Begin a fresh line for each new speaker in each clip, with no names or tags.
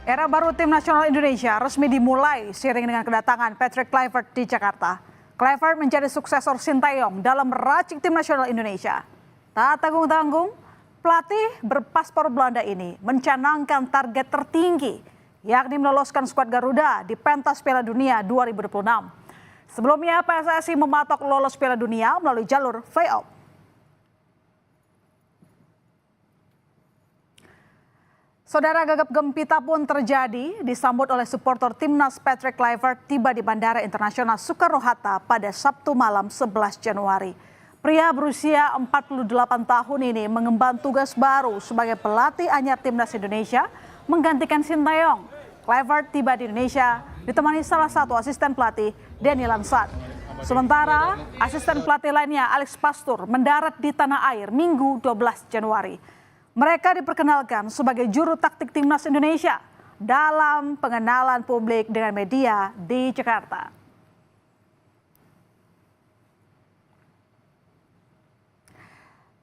Era baru tim nasional Indonesia resmi dimulai seiring dengan kedatangan Patrick Kluivert di Jakarta. Kluivert menjadi suksesor Sinteyong dalam meracik tim nasional Indonesia. Tak tanggung-tanggung, pelatih berpaspor Belanda ini mencanangkan target tertinggi, yakni meloloskan skuad Garuda di pentas Piala Dunia 2026. Sebelumnya PSSI mematok lolos Piala Dunia melalui jalur play-off. Saudara, gagap gempita pun terjadi disambut oleh supporter timnas. Patrick Kluivert tiba di Bandara Internasional Soekarno-Hatta pada Sabtu malam 11 Januari. Pria berusia 48 tahun ini mengemban tugas baru sebagai pelatih anyar timnas Indonesia menggantikan Sinteyong. Kluivert tiba di Indonesia ditemani salah satu asisten pelatih, Denny Lansat. Sementara asisten pelatih lainnya, Alex Pastur, mendarat di tanah air Minggu 12 Januari. Mereka diperkenalkan sebagai juru taktik timnas Indonesia dalam pengenalan publik dengan media di Jakarta.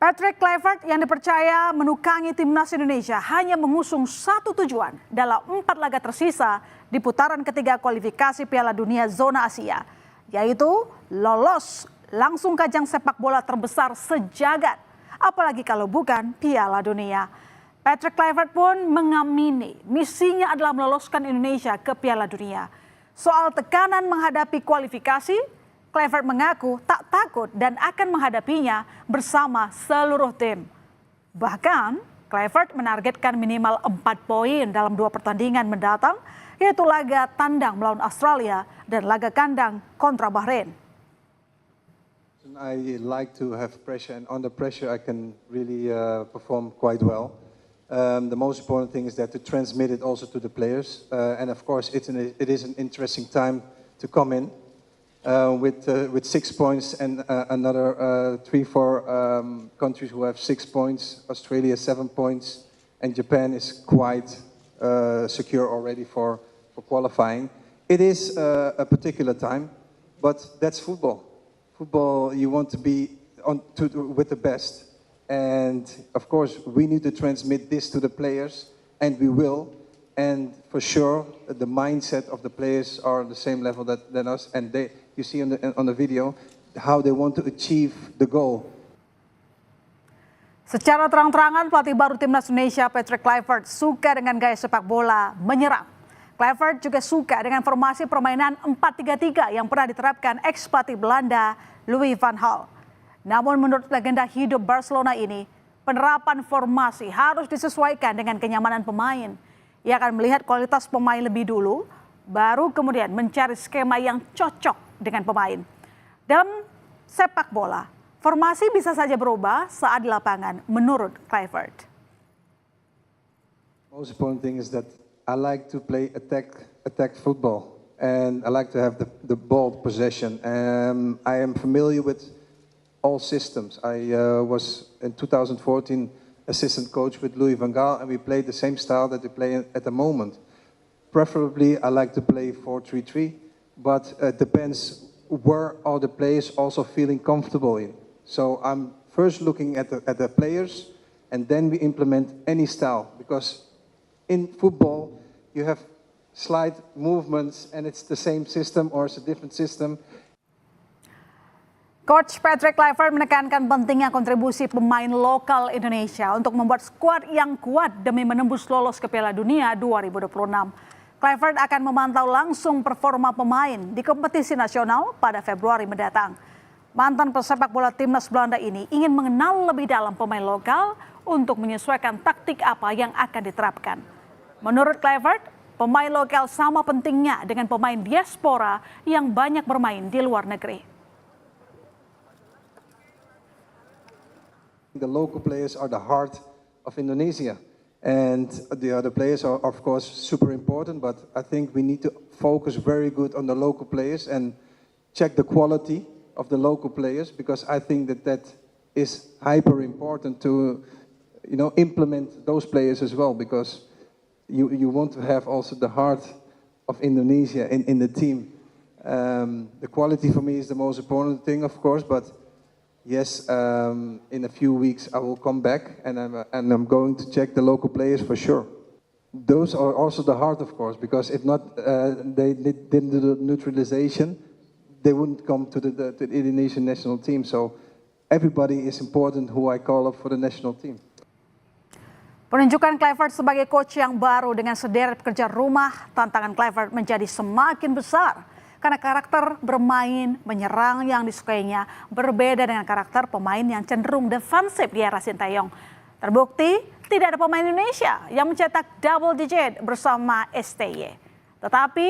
Patrick Kluivert yang dipercaya menukangi timnas Indonesia hanya mengusung satu tujuan dalam 4 laga tersisa di putaran ketiga kualifikasi Piala Dunia zona Asia, yaitu lolos langsung ke ajang sepak bola terbesar sejagat. Apalagi kalau bukan Piala Dunia. Patrick Kluivert pun mengamini misinya adalah meloloskan Indonesia ke Piala Dunia. Soal tekanan menghadapi kualifikasi, Kluivert mengaku tak takut dan akan menghadapinya bersama seluruh tim. Bahkan Kluivert menargetkan minimal 4 poin dalam 2 pertandingan mendatang, yaitu laga tandang melawan Australia dan laga kandang kontra Bahrain.
I like to have pressure, and under pressure I can really perform quite well. The most important thing is that to transmit it also to the players, and of course it is an interesting time to come in with 6 points and another 3-4 countries who have 6 points. Australia 7 points, and Japan is quite secure already for qualifying. It is a particular time, but that's football. Football, you want to be with the best, and of course we need to transmit this to the players, and we will. And for sure, the mindset of the players are on the same level than us, and you see on the video how they want to achieve the goal.
Secara terang-terangan, pelatih baru timnas Indonesia Patrick Kluivert suka dengan gaya sepak bola menyerang. Kluivert juga suka dengan formasi permainan 4-3-3 yang pernah diterapkan ex-pelatih Belanda Louis van Gaal. Namun menurut legenda hidup Barcelona ini, penerapan formasi harus disesuaikan dengan kenyamanan pemain. Ia akan melihat kualitas pemain lebih dulu, baru kemudian mencari skema yang cocok dengan pemain. Dalam sepak bola, formasi bisa saja berubah saat di lapangan menurut Kluivert.
Most important thing is that I like to play attack football, and I like to have the ball possession. I am familiar with all systems. I was in 2014 assistant coach with Louis van Gaal, and we played the same style that we play at the moment. Preferably, I like to play 4-3-3, but it depends where are the players also feeling comfortable in. So I'm first looking at the players, and then we implement any style, because in football, you have slight movements and it's the same system or it's a different system.
Coach Patrick Kluivert menekankan pentingnya kontribusi pemain lokal Indonesia untuk membuat skuad yang kuat demi menembus lolos ke Piala Dunia 2026. Kluivert akan memantau langsung performa pemain di kompetisi nasional pada Februari mendatang. Mantan pesepak bola timnas Belanda ini ingin mengenal lebih dalam pemain lokal untuk menyesuaikan taktik apa yang akan diterapkan. Menurut Kluivert, pemain lokal sama pentingnya dengan pemain diaspora yang banyak bermain di luar negeri.
The local players are the heart of Indonesia, and the other players are of course super important, but I think we need to focus very good on the local players and check the quality of the local players, because I think that is hyper important to implement those players as well, because you want to have also the heart of Indonesia in the team. The quality for me is the most important thing, of course, but yes, in a few weeks I will come back and I'm going to check the local players for sure. those are also the heart, of course, because if not, they didn't do the neutralization, they wouldn't come to the Indonesian national team. So everybody is important who I call up for the national team.
Penunjukan Kluivert sebagai coach yang baru dengan sederet pekerjaan rumah, tantangan Kluivert menjadi semakin besar karena karakter bermain menyerang yang disukainya berbeda dengan karakter pemain yang cenderung defensif di era Sintayong. Terbukti tidak ada pemain Indonesia yang mencetak double digit bersama STY. Tetapi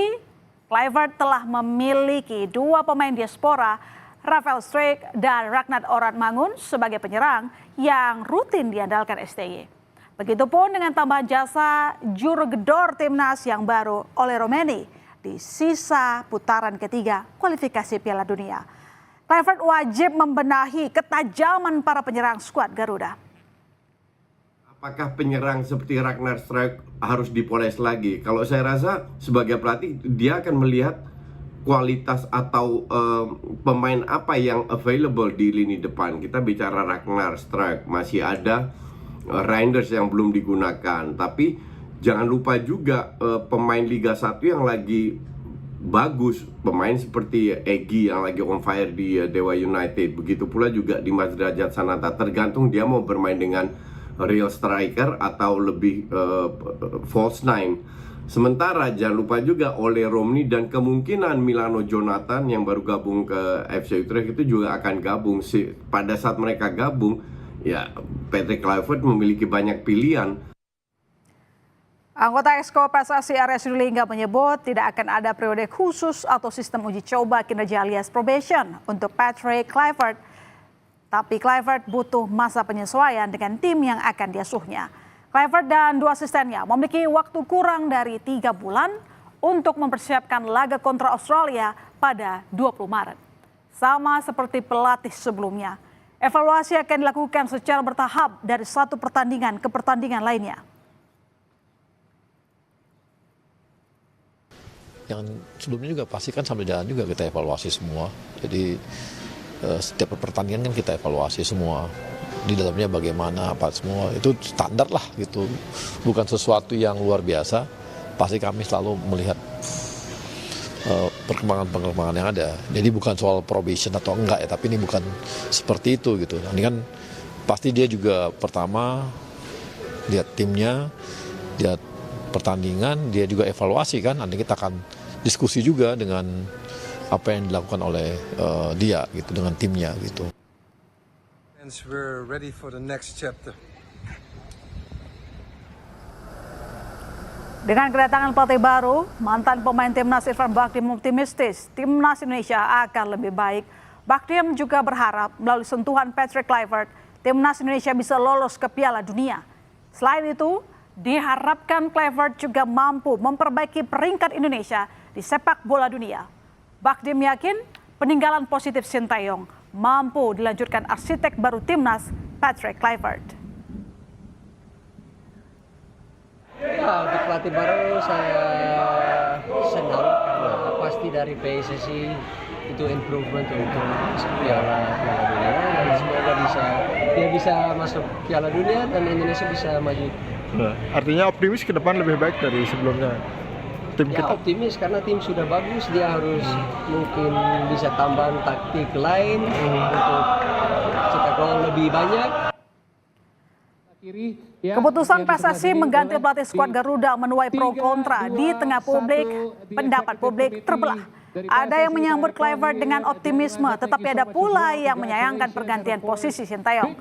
Kluivert telah memiliki dua pemain diaspora, Rafael Struijk dan Ragnar Oratmangun sebagai penyerang yang rutin diandalkan STY. Begitupun dengan tambahan jasa juru gedor timnas yang baru oleh Romeni di sisa putaran ketiga kualifikasi Piala Dunia. Kluivert wajib membenahi ketajaman para penyerang skuad Garuda.
Apakah penyerang seperti Ragnar Struijk harus dipoles lagi? Kalau saya rasa sebagai pelatih dia akan melihat kualitas atau pemain apa yang available di lini depan. Kita bicara Ragnar Struijk, masih ada Reinders yang belum digunakan. Tapi jangan lupa juga pemain Liga 1 yang lagi bagus, pemain seperti Egy yang lagi on fire di Dewa United. Begitu pula juga di Mas Derajat Sananta. Tergantung dia mau bermain dengan real striker atau lebih false nine. Sementara jangan lupa juga Ole Romni dan kemungkinan Milano Jonathan yang baru gabung ke FC Utrecht itu juga akan gabung. Pada saat mereka gabung, ya Patrick Kluivert memiliki banyak pilihan.
Anggota Exco PSSI Arya Sinulinga menyebut tidak akan ada periode khusus atau sistem uji coba kinerja alias probation untuk Patrick Kluivert. Tapi Kluivert butuh masa penyesuaian dengan tim yang akan diasuhnya. Kluivert dan dua asistennya memiliki waktu kurang dari 3 bulan untuk mempersiapkan laga kontra Australia pada 20 Maret. Sama seperti pelatih sebelumnya, evaluasi akan dilakukan secara bertahap dari satu pertandingan ke pertandingan lainnya.
Yang sebelumnya juga pasti kan sambil jalan juga kita evaluasi semua. Jadi setiap pertandingan kan kita evaluasi semua. Di dalamnya bagaimana, apa semua. Itu standar lah gitu. Bukan sesuatu yang luar biasa. Pasti kami selalu melihat perkembangan-perkembangan yang ada. Jadi bukan soal probation atau enggak ya, tapi ini bukan seperti itu gitu. Ini kan pasti dia juga pertama lihat timnya, lihat pertandingan, dia juga evaluasi kan. Nanti kita akan diskusi juga dengan apa yang dilakukan oleh dia gitu, dengan timnya gitu.
We're ready for the next chapter.
Dengan kedatangan pelatih baru, mantan pemain timnas Irfan Bahdim optimistis timnas Indonesia akan lebih baik. Bahdim juga berharap melalui sentuhan Patrick Kluivert, timnas Indonesia bisa lolos ke Piala Dunia. Selain itu, diharapkan Kluivert juga mampu memperbaiki peringkat Indonesia di sepak bola dunia. Bahdim yakin peninggalan positif Sintayong mampu dilanjutkan arsitek baru timnas Patrick Kluivert.
Ya, untuk pelatih baru saya senang karena pasti dari PSSI itu improvement untuk Piala Dunia dan semoga dia bisa masuk Piala Dunia dan Indonesia bisa maju.
Nah, artinya optimis ke depan lebih baik dari sebelumnya. Tim
ya
kita
optimis karena tim sudah bagus, dia harus mungkin bisa tambahan taktik lain untuk cetak gol lebih banyak.
Keputusan PSSI mengganti pelatih skuad Garuda menuai pro kontra di tengah publik. Pendapat publik terbelah. Ada yang menyambut Kluivert dengan optimisme, tetapi ada pula yang menyayangkan pergantian posisi Sintayong.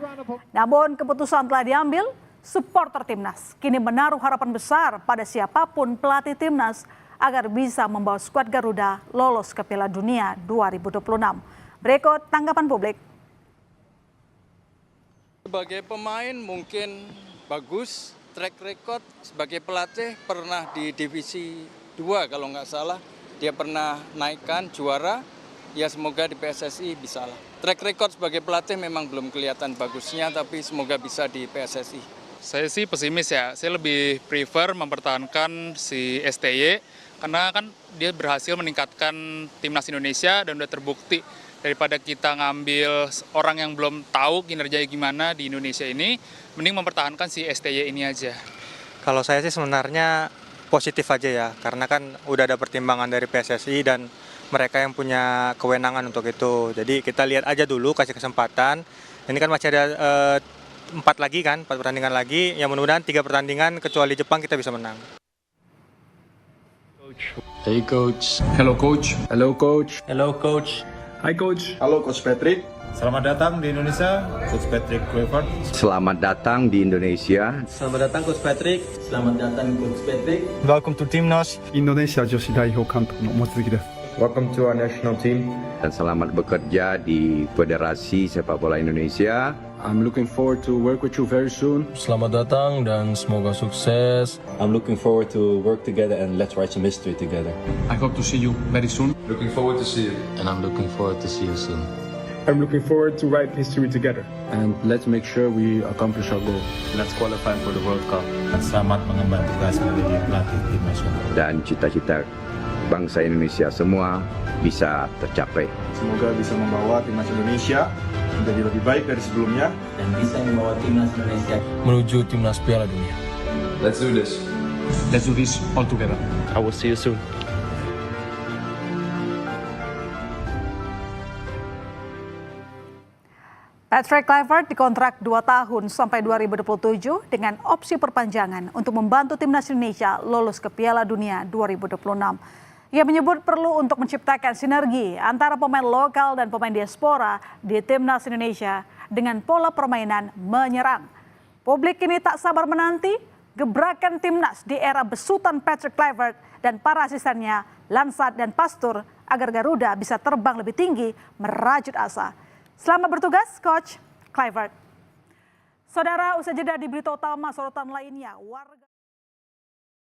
Namun keputusan telah diambil. Supporter timnas kini menaruh harapan besar pada siapapun pelatih timnas agar bisa membawa skuad Garuda lolos ke Piala Dunia 2026. Berikut tanggapan publik.
Sebagai pemain mungkin bagus, track record sebagai pelatih pernah di divisi 2 kalau nggak salah. Dia pernah naikkan juara, ya semoga di PSSI bisa lah. Track record sebagai pelatih memang belum kelihatan bagusnya, tapi semoga bisa di PSSI.
Saya sih pesimis ya, saya lebih prefer mempertahankan si STY karena kan dia berhasil meningkatkan timnas Indonesia dan udah terbukti daripada kita ngambil orang yang belum tahu kinerjanya gimana di Indonesia ini, mending mempertahankan si STY ini aja.
Kalau saya sih sebenarnya positif aja ya, karena kan udah ada pertimbangan dari PSSI dan mereka yang punya kewenangan untuk itu. Jadi kita lihat aja dulu, kasih kesempatan. Ini kan masih ada 4 pertandingan lagi. Yang mudah-mudahan 3 pertandingan kecuali Jepang kita bisa menang.
Hey coach.
Hello coach.
Hello coach.
Hello coach.
Hi coach.
Halo Coach Patrick.
Selamat datang di Indonesia, Coach Patrick Kluivert.
Selamat datang di Indonesia.
Selamat datang Coach Patrick. Selamat datang Coach Patrick.
Welcome to Timnas. Indonesia Joshi Daiho Kantoku no Motsuki desu. Welcome to our national team.
Dan selamat bekerja di Federasi Sepak Bola Indonesia.
I'm looking forward to work with you very soon.
Selamat datang dan semoga sukses.
I'm looking forward to work together and let's write some history together.
I hope to see you very soon.
Looking forward to see you.
And I'm looking forward to see you soon.
I'm looking forward to write history together. And let's make sure we accomplish our goal.
Let's qualify for the World Cup.
Selamat mengemban tugas menjadi pelatih tim nasional.
Dan cita-cita bangsa Indonesia semua bisa tercapai.
Semoga bisa membawa timnas Indonesia menjadi lebih baik dari sebelumnya
Dan bisa membawa timnas Indonesia
Menuju timnas Piala Dunia.
Let's do this.
Let's do this all together.
I will see you soon.
Patrick Kluivert dikontrak 2 tahun sampai 2027 dengan opsi perpanjangan untuk membantu timnas Indonesia lolos ke Piala Dunia 2026. Ia menyebut perlu untuk menciptakan sinergi antara pemain lokal dan pemain diaspora di timnas Indonesia dengan pola permainan menyerang. Publik kini tak sabar menanti gebrakan timnas di era besutan Patrick Kluivert dan para asistennya Lansat dan Pastur agar Garuda bisa terbang lebih tinggi merajut asa. Selamat bertugas, Coach Kluivert. Saudara, usai jeda di berita utama sorotan lainnya, warga